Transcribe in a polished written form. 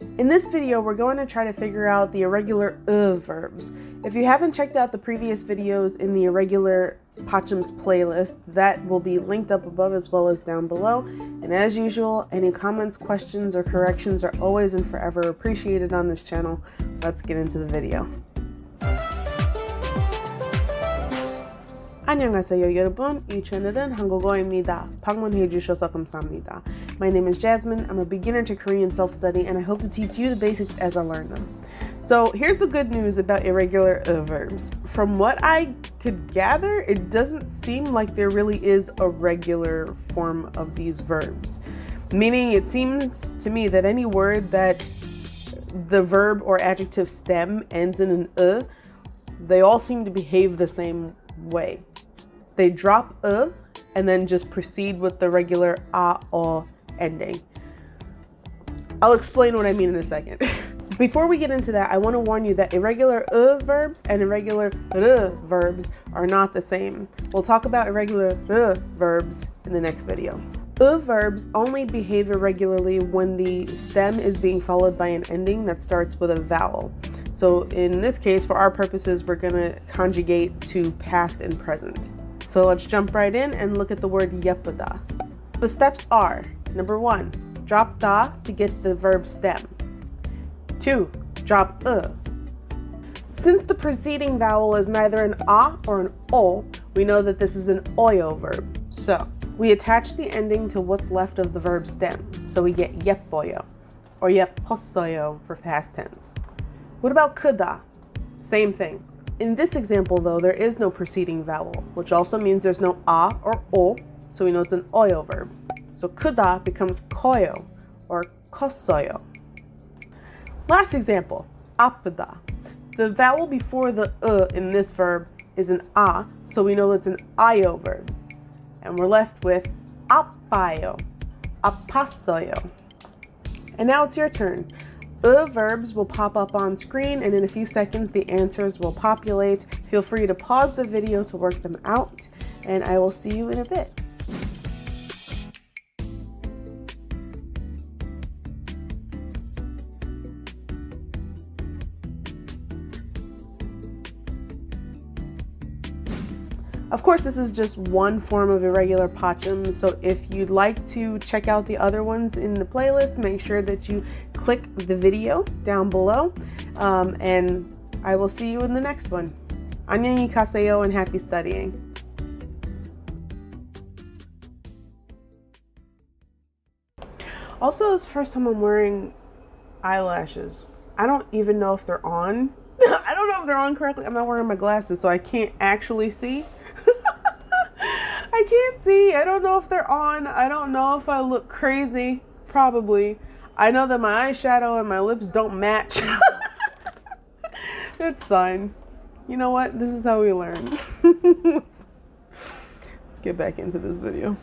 In this video, we're going to try to figure out the irregular verbs. If you haven't checked out the previous videos in the irregular BATCHIM's playlist, that will be linked up above as well as down below. And as usual, any comments, questions, or corrections are always and forever appreciated on this channel. Let's get into the video. 안녕하세요 여러분, 이 채널은 한국어입니다. 방문해 주셔서 감사합니다. My name is Jasmine. I'm a beginner to Korean self-study and I hope to teach you the basics as I learn them. So here's the good news about irregular verbs. From what I could gather, it doesn't seem like there really is a regular form of these verbs. Meaning it seems to me that any word that the verb or adjective stem ends in an they all seem to behave the same way. They drop and then just proceed with the regular o ending. I'll explain what I mean in a second. Before we get into that, I want to warn you that irregular verbs and irregular verbs are not the same. We'll talk about irregular verbs in the next video. Verbs only behave irregularly when the stem is being followed by an ending that starts with a vowel. So in this case, for our purposes, we're going to conjugate to past and present. So let's jump right in and look at the word 예쁘다. The steps are, number 1, drop da to get the verb stem. 2, drop Since the preceding vowel is neither an a or an o, we know that this is an oyo verb. So we attach the ending to what's left of the verb stem. So we get 예뻐요 or 예뻤어요 for past tense. What about 크다? Same thing. In this example though, there is no preceding vowel, which also means there's no a or o, so we know it's an oyo verb. So 크다 becomes 커요 or 컸어요. Last example, 아프다. The vowel before the in this verb is an a, so we know it's an ayo verb. And we're left with 아파요, 아팠어요. And now it's your turn. Verbs will pop up on screen, and in a few seconds the answers will populate. Feel free to pause the video to work them out, and I will see you in a bit. Of course, this is just one form of irregular BATCHIM, so if you'd like to check out the other ones in the playlist, make sure that you click the video down below, and I will see you in the next one. 안녕히 가세요 and happy studying. Also, it's the first time I'm wearing eyelashes. I don't even know if they're on. I don't know if they're on correctly. I'm not wearing my glasses, so I can't actually see. I can't see. I don't know if they're on. I don't know if I look crazy. Probably. I know that my eyeshadow and my lips don't match. It's fine. You know what? This is how we learn. Let's get back into this video.